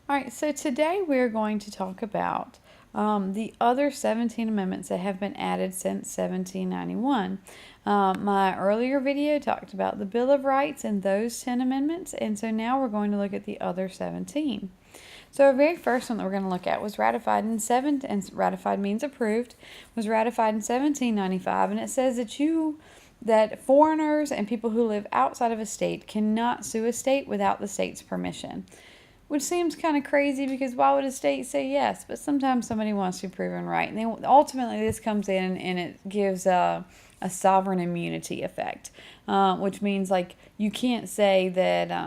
All right, so today we're going to talk about the other 17 amendments that have been added since 1791. My earlier video talked about the Bill of Rights and those 10 amendments, and so now we're going to look at the other 17. So our very first one that we're going to look at was ratified and ratified means approved, was ratified in 1795, and it says that foreigners and people who live outside of a state cannot sue a state without the state's permission. Which seems kind of crazy because why would a state say yes? But sometimes somebody wants to be proven right. And then ultimately this comes in and it gives a sovereign immunity effect, which means like you can't say that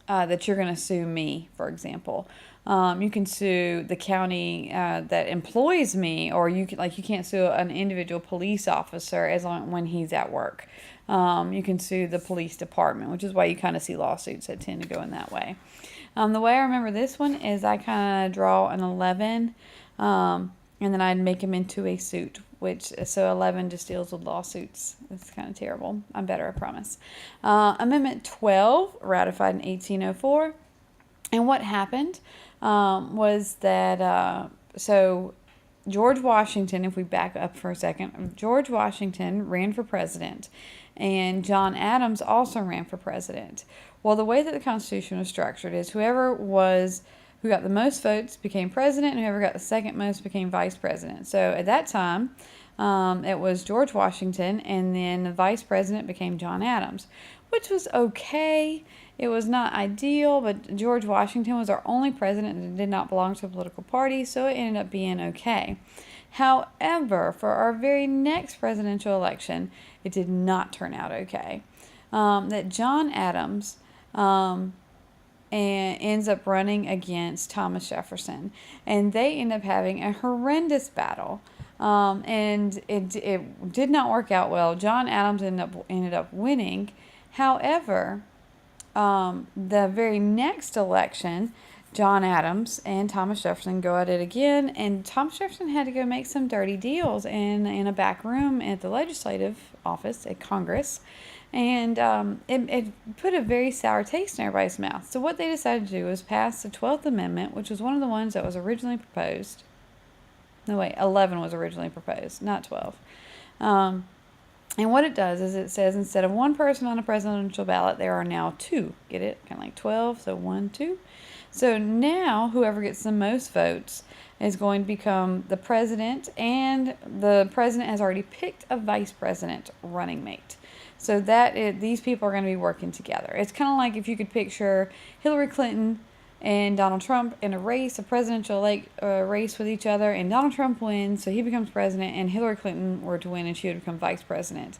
you're going to sue me, for example. You can sue the county that employs me, or you can't sue an individual police officer when he's at work. You can sue the police department, which is why you kind of see lawsuits that tend to go in that way. The way I remember this one is I kind of draw an 11, and then I'd make him into a suit, so 11 just deals with lawsuits. It's kind of terrible. I'm better, I promise. Amendment 12, ratified in 1804. And what happened was that, so George Washington, if we back up for a second, George Washington ran for president, and John Adams also ran for president. Well, the way that the Constitution was structured is who got the most votes became president, and whoever got the second most became vice president. So at that time, it was George Washington, and then the vice president became John Adams, which was okay. It was not ideal, but George Washington was our only president that did not belong to a political party, so it ended up being okay. However, for our very next presidential election, it did not turn out okay. That John Adams and ends up running against Thomas Jefferson, and they end up having a horrendous battle, and it did not work out well. John Adams ended up winning. However, the very next election, John Adams and Thomas Jefferson go at it again, and Thomas Jefferson had to go make some dirty deals in a back room at the legislative office at Congress, and it put a very sour taste in everybody's mouth. So what they decided to do was pass the 12th Amendment, which was one of the ones that was originally proposed. No, wait, 11 was originally proposed, not 12. And what it does is it says instead of one person on a presidential ballot, there are now two. Get it? Kind of like 12, so 1, 2. So now whoever gets the most votes is going to become the president, and the president has already picked a vice president running mate. So these people are going to be working together. It's kind of like if you could picture Hillary Clinton and Donald Trump in a presidential race with each other, and Donald Trump wins, so he becomes president, and Hillary Clinton were to win, and she would become vice president.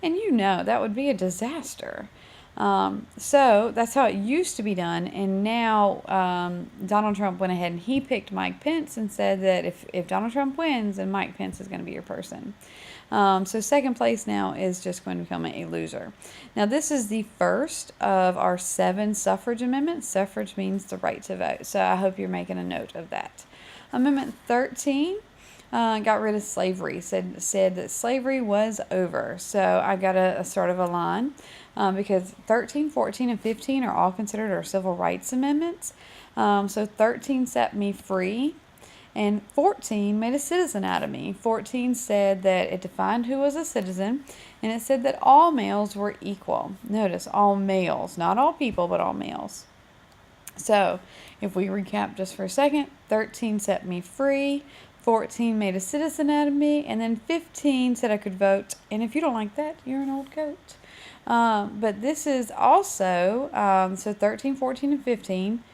And that would be a disaster. So that's how it used to be done, and now Donald Trump went ahead and he picked Mike Pence and said that if Donald Trump wins, then Mike Pence is going to be your person. So second place now is just going to become a loser. Now this is the first of our 7 suffrage amendments. Suffrage means the right to vote, so I hope you're making a note of that. Amendment 13 got rid of slavery, said that slavery was over. So I got a sort of a line because 13, 14, and 15 are all considered our civil rights amendments. So 13 set me free, and 14 made a citizen out of me. 14 said that it defined who was a citizen, and it said that all males were equal. Notice, all males, not all people, but all males. So if we recap just for a second, 13 set me free, 14 made a citizen out of me, and then 15 said I could vote. And if you don't like that, you're an old goat. But this is also, so 13, 14, and 15,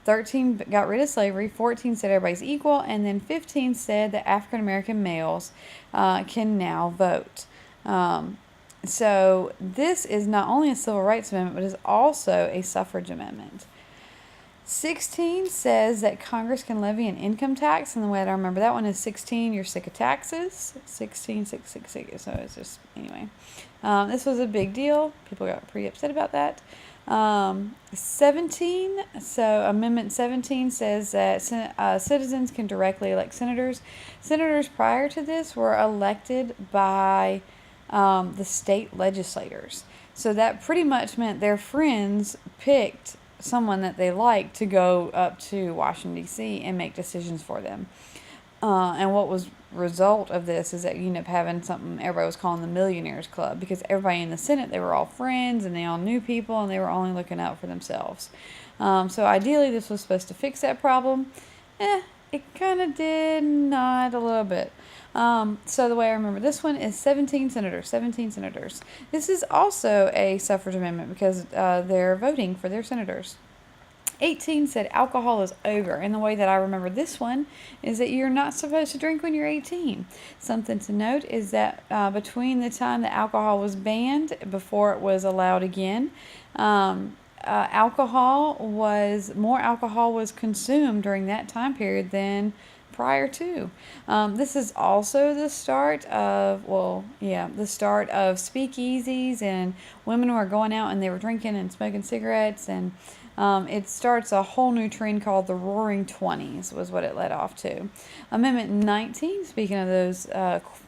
13 got rid of slavery, 14 said everybody's equal, and then 15 said that African American males can now vote. So this is not only a civil rights amendment, but is also a suffrage amendment. 16 says that Congress can levy an income tax, and the way that I remember that one is 16, you're sick of taxes. 16, 6, 6, 6, so it's just, anyway. This was a big deal. People got pretty upset about that. 17, so Amendment 17 says that citizens can directly elect senators. Senators prior to this were elected by the state legislators. So that pretty much meant their friends picked someone that they like to go up to Washington, D.C. and make decisions for them. And what was result of this is that you end up having something everybody was calling the Millionaires Club, because everybody in the Senate, they were all friends and they all knew people and they were only looking out for themselves. So ideally, this was supposed to fix that problem. It kind of did not a little bit. So the way I remember this one is 17 senators. 17 senators. This is also a suffrage amendment because they're voting for their senators. 18 said alcohol is over, and the way that I remember this one is that you're not supposed to drink when you're 18. Something to note is that between the time that alcohol was banned before it was allowed again, more alcohol was consumed during that time period than prior to. This is also the start of speakeasies, and women were going out and they were drinking and smoking cigarettes, and it starts a whole new trend called the Roaring Twenties, was what it led off to. Amendment 19, speaking of those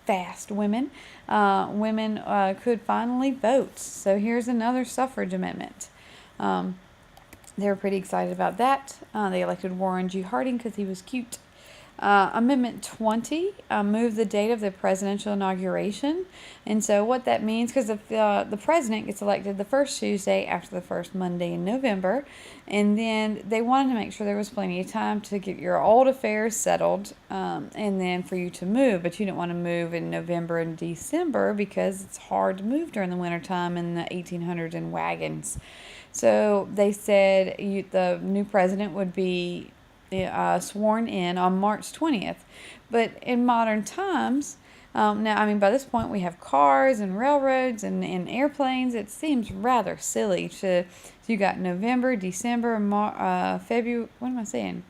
fast women, women could finally vote. So here's another suffrage amendment. They were pretty excited about that. They elected Warren G. Harding because he was cute. Amendment 20 moved the date of the presidential inauguration. And so what that means, because the president gets elected the first Tuesday after the first Monday in November, and then they wanted to make sure there was plenty of time to get your old affairs settled, and then for you to move. But you didn't want to move in November and December because it's hard to move during the wintertime in the 1800s in wagons. So they said the new president would be sworn in on March 20th. But in modern times, by this point we have cars and railroads and airplanes. It seems rather silly you got November, December, February, what am I saying?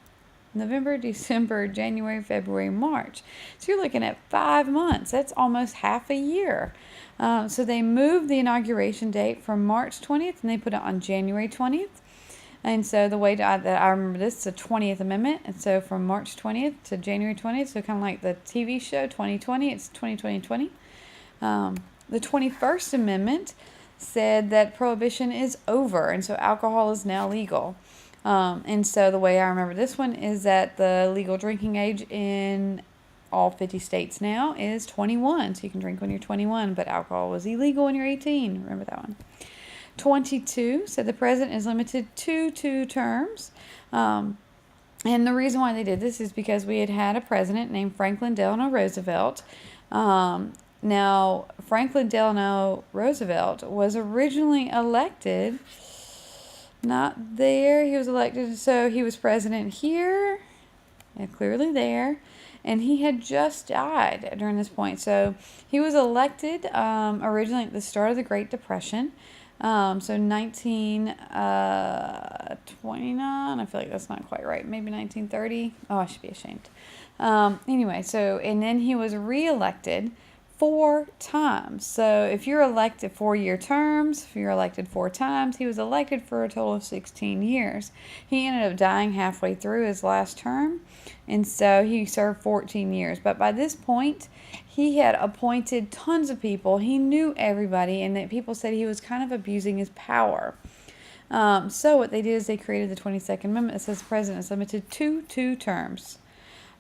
November, December, January, February, March. So you're looking at 5 months. That's almost half a year. So they moved the inauguration date from March 20th and they put it on January 20th. And so the way that I remember this is the 20th Amendment. And so from March 20th to January 20th, so kind of like the TV show 2020, it's 2020. The 21st Amendment said that Prohibition is over, and so alcohol is now legal. And so the way I remember this one is that the legal drinking age in all 50 states now is 21. So you can drink when you're 21, but alcohol was illegal when you're 18. Remember that one. 22 said the president is limited to 2 terms. And the reason why they did this is because we had a president named Franklin Delano Roosevelt. Now, Franklin Delano Roosevelt was originally elected, not there, he was elected, so he was president here, and clearly there, and he had just died during this point. So he was elected originally at the start of the Great Depression. So 1929, I feel like that's not quite right. Maybe 1930. Oh, I should be ashamed. Anyway, and then he was reelected 4 times. So if you're elected 4-year terms, if you're elected 4 times, he was elected for a total of 16 years. He ended up dying halfway through his last term, and so he served 14 years. But by this point, he had appointed tons of people. He knew everybody, and that people said he was kind of abusing his power. So what they did is they created the 22nd Amendment that says the president is limited to 2 terms.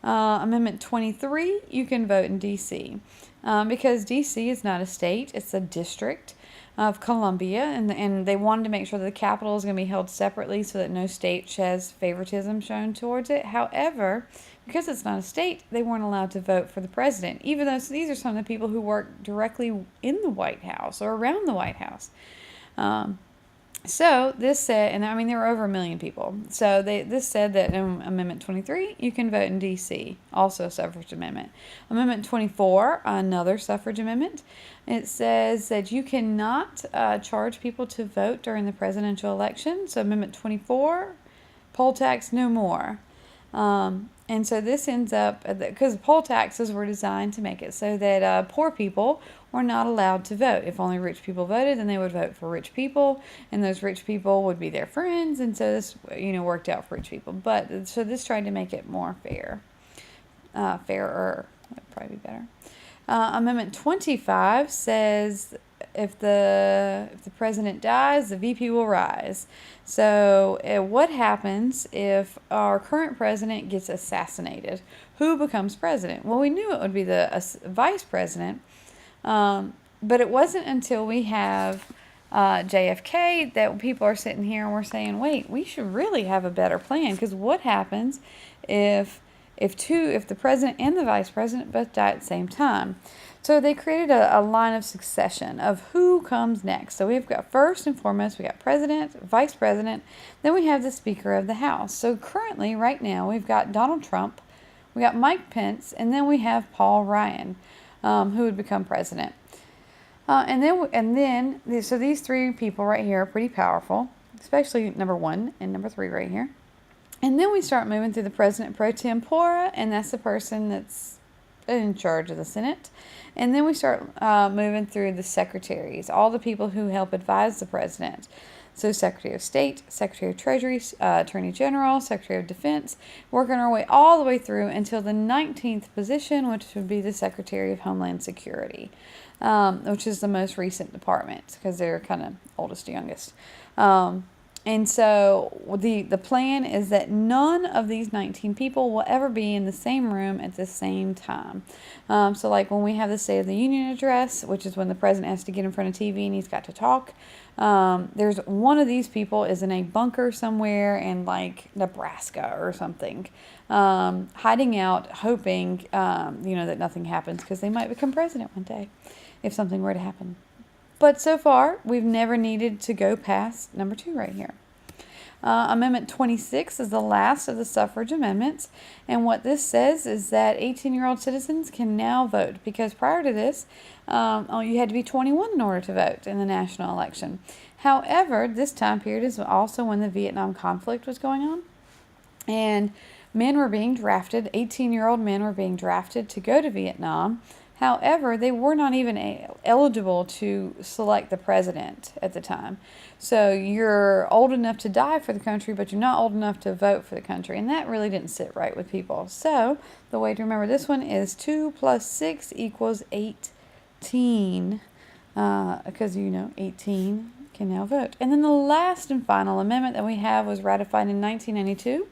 Amendment 23, you can vote in D.C. Because D.C. is not a state, it's a district of Columbia, and they wanted to make sure that the capital is going to be held separately so that no state has favoritism shown towards it. However, because it's not a state, they weren't allowed to vote for the president, even though these are some of the people who work directly in the White House or around the White House. So this said, and there were over 1 million people. So this said that in Amendment 23, you can vote in D.C., also a suffrage amendment. Amendment 24, another suffrage amendment. It says that you cannot charge people to vote during the presidential election. So Amendment 24, poll tax no more. And so this ends up, because poll taxes were designed to make it so that poor people were not allowed to vote. If only rich people voted, then they would vote for rich people, and those rich people would be their friends, and so this, worked out for rich people. But, so this tried to make it more fair. Fairer, that would probably be better. Amendment 25 says the president dies, the VP will rise. So what happens if our current president gets assassinated? Who becomes president? Well, we knew it would be the vice president, but it wasn't until we have JFK that people are sitting here and we're saying, wait, we should really have a better plan, because what happens if the president and the vice president both die at the same time? So they created a line of succession of who comes next. So we've got, first and foremost, we got president, vice president, then we have the Speaker of the House. So currently, right now, we've got Donald Trump, we got Mike Pence, and then we have Paul Ryan, who would become president. So these three people right here are pretty powerful, especially number 1 and number 3 right here. And then we start moving through the president pro tempore, and that's the person that's in charge of the Senate. And then we start moving through the secretaries, all the people who help advise the president. So Secretary of State, Secretary of Treasury, Attorney General, Secretary of Defense, working our way all the way through until the 19th position, which would be the Secretary of Homeland Security, which is the most recent department because they're kind of oldest to youngest. And so the plan is that none of these 19 people will ever be in the same room at the same time. So like when we have the State of the Union address, which is when the president has to get in front of TV and he's got to talk, there's one of these people is in a bunker somewhere in like Nebraska or something, hiding out, hoping, that nothing happens, because they might become president one day if something were to happen. But so far, we've never needed to go past number 2 right here. Amendment 26 is the last of the suffrage amendments. And what this says is that 18-year-old citizens can now vote, because prior to this, you had to be 21 in order to vote in the national election. However, this time period is also when the Vietnam conflict was going on. And men were being drafted, 18-year-old men were being drafted to go to Vietnam. However, they were not even eligible to select the president at the time. So you're old enough to die for the country, but you're not old enough to vote for the country. And that really didn't sit right with people. So the way to remember this one is 2 + 6 = 18. Because, 18 can now vote. And then the last and final amendment that we have was ratified in 1992.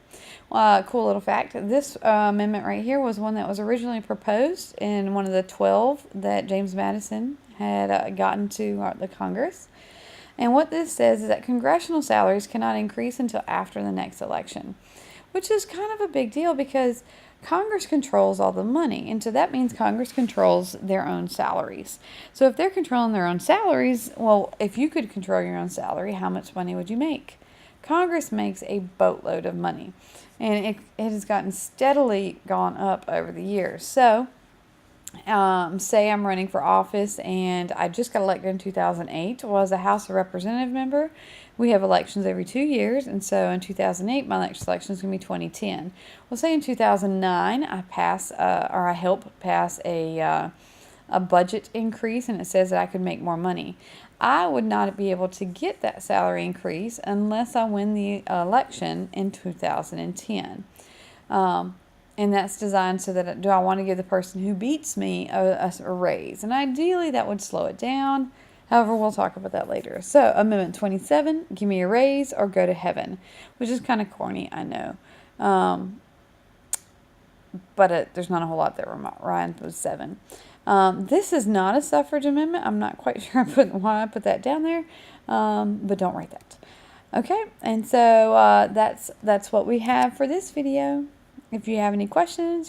Cool little fact. This amendment right here was one that was originally proposed in one of the 12 that James Madison had gotten to the Congress. And what this says is that congressional salaries cannot increase until after the next election, which is kind of a big deal because Congress controls all the money. And so that means Congress controls their own salaries. So if they're controlling their own salaries, well, if you could control your own salary, how much money would you make? Congress makes a boatload of money. And it has gotten steadily gone up over the years. So, say I'm running for office and I just got elected in 2008. Well, as a House of Representative member, we have elections every 2 years. And so in 2008, my next election is going to be 2010. Well, say in 2009, I help pass a budget increase, and it says that I could make more money. I would not be able to get that salary increase unless I win the election in 2010. And that's designed so that, do I want to give the person who beats me a raise? And ideally, that would slow it down. However, we'll talk about that later. So, Amendment 27, give me a raise or go to heaven, which is kind of corny, I know. But there's not a whole lot there. Ryan was 7. This is not a suffrage amendment. I'm not quite sure why I put that down there, but don't write that. Okay, and so that's what we have for this video. If you have any questions,